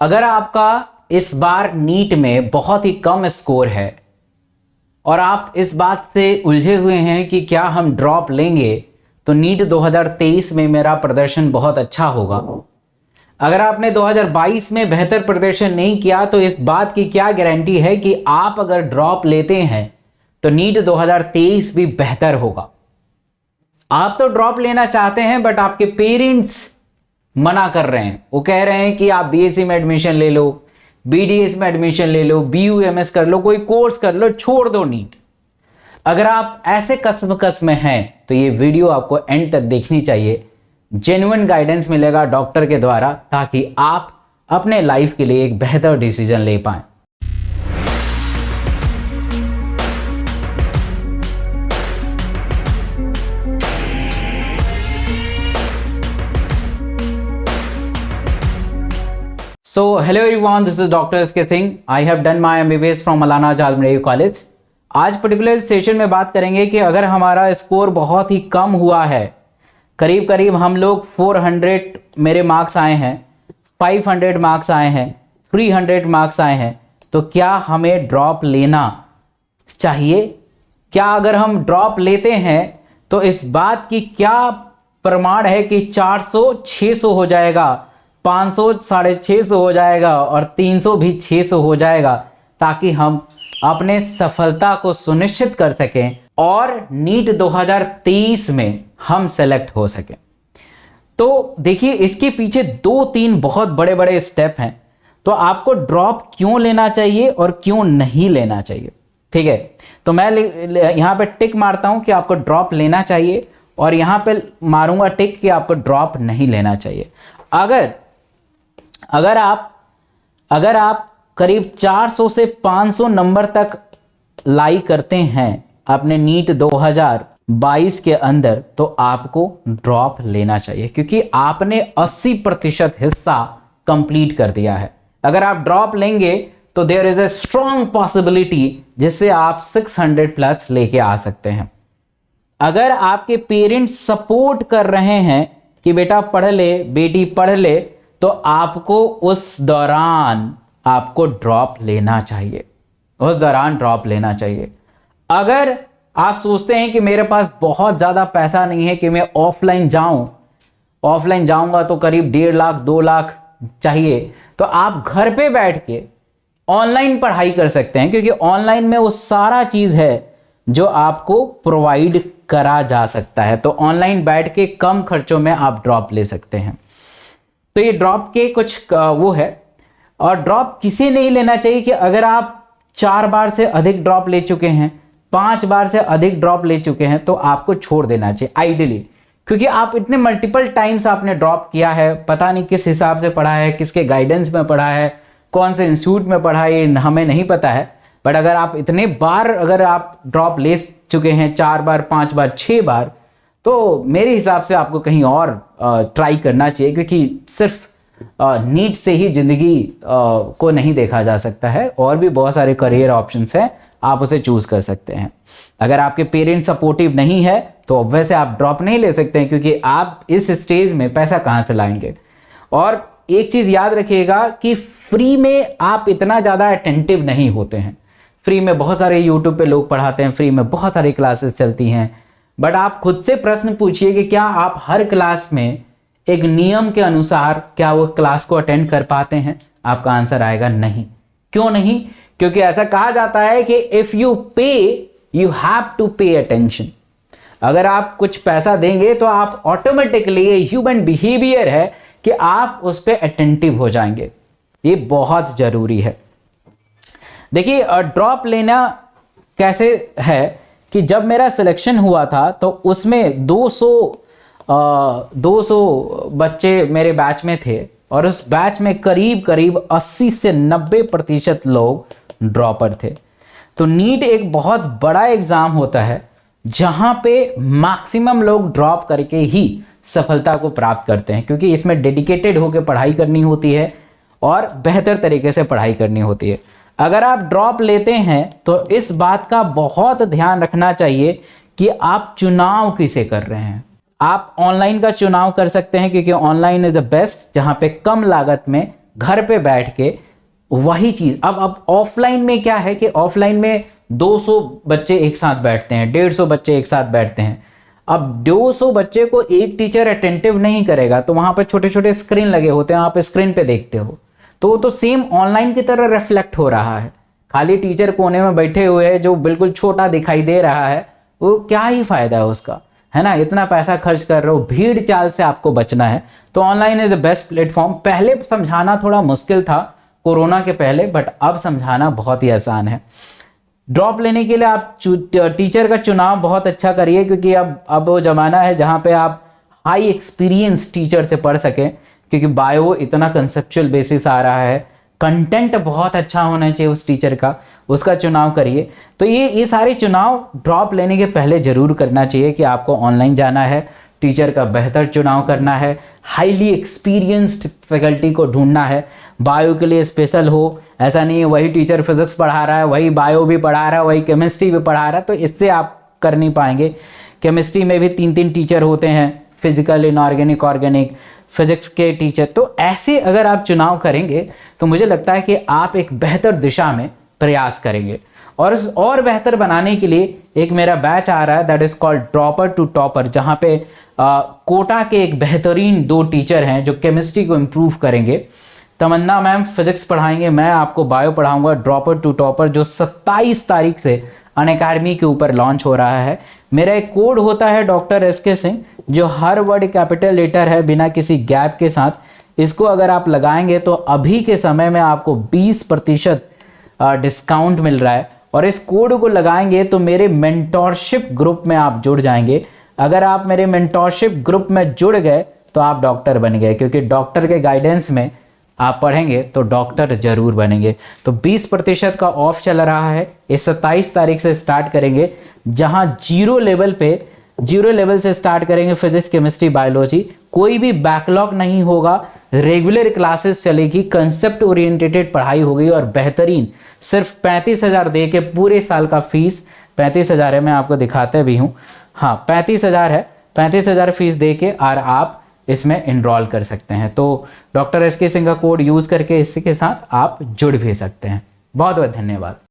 अगर आपका इस बार नीट में बहुत ही कम स्कोर है और आप इस बात से उलझे हुए हैं कि क्या हम ड्रॉप लेंगे तो नीट 2023 में मेरा प्रदर्शन बहुत अच्छा होगा। अगर आपने 2022 में बेहतर प्रदर्शन नहीं किया तो इस बात की क्या गारंटी है कि आप अगर ड्रॉप लेते हैं तो नीट 2023 भी बेहतर होगा। आप तो ड्रॉप लेना चाहते हैं बट आपके पेरेंट्स मना कर रहे हैं। वो कह रहे हैं कि आप बीएससी में एडमिशन ले लो, बीडीएस में एडमिशन ले लो, बीयूएमएस कर लो, कोई कोर्स कर लो, छोड़ दो नीट। अगर आप ऐसे कसम में हैं तो ये वीडियो आपको एंड तक देखनी चाहिए। जेन्युइन गाइडेंस मिलेगा डॉक्टर के द्वारा ताकि आप अपने लाइफ के लिए एक बेहतर डिसीजन ले पाएं। So hello everyone, this is Dr. S.K. Singh. I have done my MBBS from Maulana Azad Medical College. आज पर्टिकुलर सेशन में बात करेंगे कि अगर हमारा स्कोर बहुत ही कम हुआ है, करीब करीब हम लोग 400 मेरे मार्क्स आए हैं, 500 मार्क्स आए हैं, 300 मार्क्स आए हैं, तो क्या हमें ड्रॉप लेना चाहिए? क्या अगर हम ड्रॉप लेते हैं तो इस बात की क्या प्रमाण है कि 400 600 हो जाएगा, 500 650 हो जाएगा और 300 भी 600 हो जाएगा, ताकि हम अपने सफलता को सुनिश्चित कर सकें और नीट 2023 में हम सेलेक्ट हो सकें। तो देखिए, इसके पीछे 2-3 बहुत बड़े बड़े स्टेप हैं। तो आपको ड्रॉप क्यों लेना चाहिए और क्यों नहीं लेना चाहिए, ठीक है। तो मैं यहाँ पे टिक मारता हूँ कि आपको ड्रॉप लेना चाहिए और यहाँ पे मारूंगा टिक कि आपको ड्रॉप नहीं लेना चाहिए। अगर आप करीब 400 से 500 नंबर तक लाई करते हैं अपने नीट 2022 के अंदर तो आपको ड्रॉप लेना चाहिए, क्योंकि आपने 80% हिस्सा कंप्लीट कर दिया है। अगर आप ड्रॉप लेंगे तो there is a strong possibility जिससे आप 600 प्लस लेके आ सकते हैं। अगर आपके पेरेंट्स सपोर्ट कर रहे हैं कि बेटा पढ़ ले, बेटी पढ़ ले, तो आपको उस दौरान आपको ड्रॉप लेना चाहिए, उस दौरान ड्रॉप लेना चाहिए। अगर आप सोचते हैं कि मेरे पास बहुत ज़्यादा पैसा नहीं है कि मैं ऑफलाइन जाऊंगा तो करीब 1.5 लाख 2 लाख चाहिए, तो आप घर पे बैठ के ऑनलाइन पढ़ाई कर सकते हैं, क्योंकि ऑनलाइन में वो सारा चीज़ है जो आपको प्रोवाइड करा जा सकता है। तो ऑनलाइन बैठ के कम खर्चों में आप ड्रॉप ले सकते हैं। तो ये ड्रॉप के कुछ वो है। और ड्रॉप किसे नहीं लेना चाहिए कि अगर आप 4 बार से अधिक ड्रॉप ले चुके हैं, 5 बार से अधिक ड्रॉप ले चुके हैं, तो आपको छोड़ देना चाहिए आइडियली, क्योंकि आप इतने मल्टीपल टाइम्स आपने ड्रॉप किया है, पता नहीं किस हिसाब से पढ़ा है, किसके गाइडेंस में पढ़ा है, कौन से इंस्टीट्यूट में पढ़ा है, ये हमें नहीं पता है। बट अगर आप इतने बार अगर आप ड्रॉप ले चुके हैं, 4 बार 5 बार 6 बार, तो मेरे हिसाब से आपको कहीं और ट्राई करना चाहिए, क्योंकि सिर्फ नीट से ही जिंदगी को नहीं देखा जा सकता है। और भी बहुत सारे करियर ऑप्शंस हैं, आप उसे चूज कर सकते हैं। अगर आपके पेरेंट्स सपोर्टिव नहीं है तो ऑब्वियसली आप ड्रॉप नहीं ले सकते हैं, क्योंकि आप इस स्टेज में पैसा कहाँ से लाएंगे। और एक चीज़ याद रखिएगा कि फ्री में आप इतना ज़्यादा अटेंटिव नहीं होते हैं। फ्री में बहुत सारे यूट्यूब पे लोग पढ़ाते हैं, फ्री में बहुत सारी क्लासेस चलती हैं, बट आप खुद से प्रश्न पूछिए कि क्या आप हर क्लास में एक नियम के अनुसार क्या वो क्लास को अटेंड कर पाते हैं? आपका आंसर आएगा नहीं। क्यों नहीं? क्योंकि ऐसा कहा जाता है कि if you pay you have to pay attention. अगर आप कुछ पैसा देंगे तो आप ऑटोमेटिकली, ये ह्यूमन बिहेवियर है कि आप उस पर अटेंटिव हो जाएंगे। ये बहुत जरूरी है। देखिए, ड्रॉप लेना कैसे है कि जब मेरा सिलेक्शन हुआ था तो उसमें 200 बच्चे मेरे बैच में थे और उस बैच में करीब करीब 80 से 90% लोग ड्रॉपर थे। तो नीट एक बहुत बड़ा एग्जाम होता है जहां पे मैक्सिमम लोग ड्रॉप करके ही सफलता को प्राप्त करते हैं, क्योंकि इसमें डेडिकेटेड होकर पढ़ाई करनी होती है और बेहतर तरीके से पढ़ाई करनी होती है। अगर आप ड्रॉप लेते हैं तो इस बात का बहुत ध्यान रखना चाहिए कि आप चुनाव किसे कर रहे हैं। आप ऑनलाइन का चुनाव कर सकते हैं, क्योंकि ऑनलाइन इज द बेस्ट, जहां पे कम लागत में घर पे बैठ के वही चीज़। अब ऑफलाइन में क्या है कि ऑफलाइन में 200 बच्चे एक साथ बैठते हैं, 150 बच्चे एक साथ बैठते हैं। अब 200 बच्चे को एक टीचर अटेंटिव नहीं करेगा, तो वहाँ पर छोटे छोटे स्क्रीन लगे होते हैं, आप स्क्रीन पे देखते हो, तो वो तो सेम ऑनलाइन की तरह रिफ्लेक्ट हो रहा है। खाली टीचर कोने में बैठे हुए हैं जो बिल्कुल छोटा दिखाई दे रहा है, वो क्या ही फायदा है उसका, है ना। इतना पैसा खर्च कर रहे हो, भीड़ चाल से आपको बचना है, तो online is the best platform. पहले समझाना थोड़ा मुश्किल था कोरोना के पहले, बट अब समझाना बहुत ही आसान है। ड्रॉप लेने के लिए आप टीचर का चुनाव बहुत अच्छा करिए, क्योंकि अब वो ज़माना है जहाँ पे आप हाई एक्सपीरियंस टीचर से पढ़ सकें, क्योंकि बायो इतना कंसेप्चुअल बेसिस आ रहा है, कंटेंट बहुत अच्छा होना चाहिए उस टीचर का, उसका चुनाव करिए। तो ये सारे चुनाव ड्रॉप लेने के पहले ज़रूर करना चाहिए कि आपको ऑनलाइन जाना है, टीचर का बेहतर चुनाव करना है, हाईली एक्सपीरियंस्ड फैकल्टी को ढूंढना है। बायो के लिए स्पेशल हो, ऐसा नहीं है वही टीचर फिजिक्स पढ़ा रहा है, वही बायो भी पढ़ा रहा है, वही केमिस्ट्री भी पढ़ा रहा है, तो इससे आप कर नहीं पाएंगे। केमिस्ट्री में भी 3-3 टीचर होते हैं, फिजिकल, इनऑर्गेनिक, ऑर्गेनिक, फिजिक्स के टीचर। तो ऐसे अगर आप चुनाव करेंगे तो मुझे लगता है कि आप एक बेहतर दिशा में प्रयास करेंगे। और बेहतर बनाने के लिए एक मेरा बैच आ रहा है, that is called dropper to topper, जहाँ पे कोटा के एक बेहतरीन 2 टीचर हैं जो केमिस्ट्री को इम्प्रूव करेंगे। तमन्ना मैम फिजिक्स पढ़ाएंगे, मैं आपको बायो पढ़ाऊंगा। ड्रॉपर टू टॉपर जो 27 तारीख से अनअकैडमी के ऊपर लॉन्च हो रहा है। मेरा एक कोड होता है डॉक्टर SK सिंह, जो हर वर्ड कैपिटल लेटर है बिना किसी गैप के साथ। इसको अगर आप लगाएंगे तो अभी के समय में आपको 20% डिस्काउंट मिल रहा है, और इस कोड को लगाएंगे तो मेरे मेंटोरशिप ग्रुप में आप जुड़ जाएंगे। अगर आप मेरे मेंटोरशिप ग्रुप में जुड़ गए तो आप डॉक्टर बन गए, क्योंकि डॉक्टर के गाइडेंस में आप पढ़ेंगे तो डॉक्टर जरूर बनेंगे। तो 20% का ऑफ चल रहा है, इस 27 तारीख से स्टार्ट करेंगे, जहां जीरो लेवल से स्टार्ट करेंगे फिजिक्स, केमिस्ट्री, बायोलॉजी। कोई भी बैकलॉग नहीं होगा, रेगुलर क्लासेस चलेगी, कंसेप्ट ओरिएंटेड पढ़ाई होगी, और बेहतरीन सिर्फ 35,000 दे के पूरे साल का फीस 35,000 है। मैं आपको दिखाते भी हूँ, हाँ 35,000 है, 35,000 फीस दे के और आप इसमें इनरोल कर सकते हैं। तो डॉक्टर SK सिंह का कोड यूज़ करके इसके साथ आप जुड़ भी सकते हैं। बहुत बहुत धन्यवाद।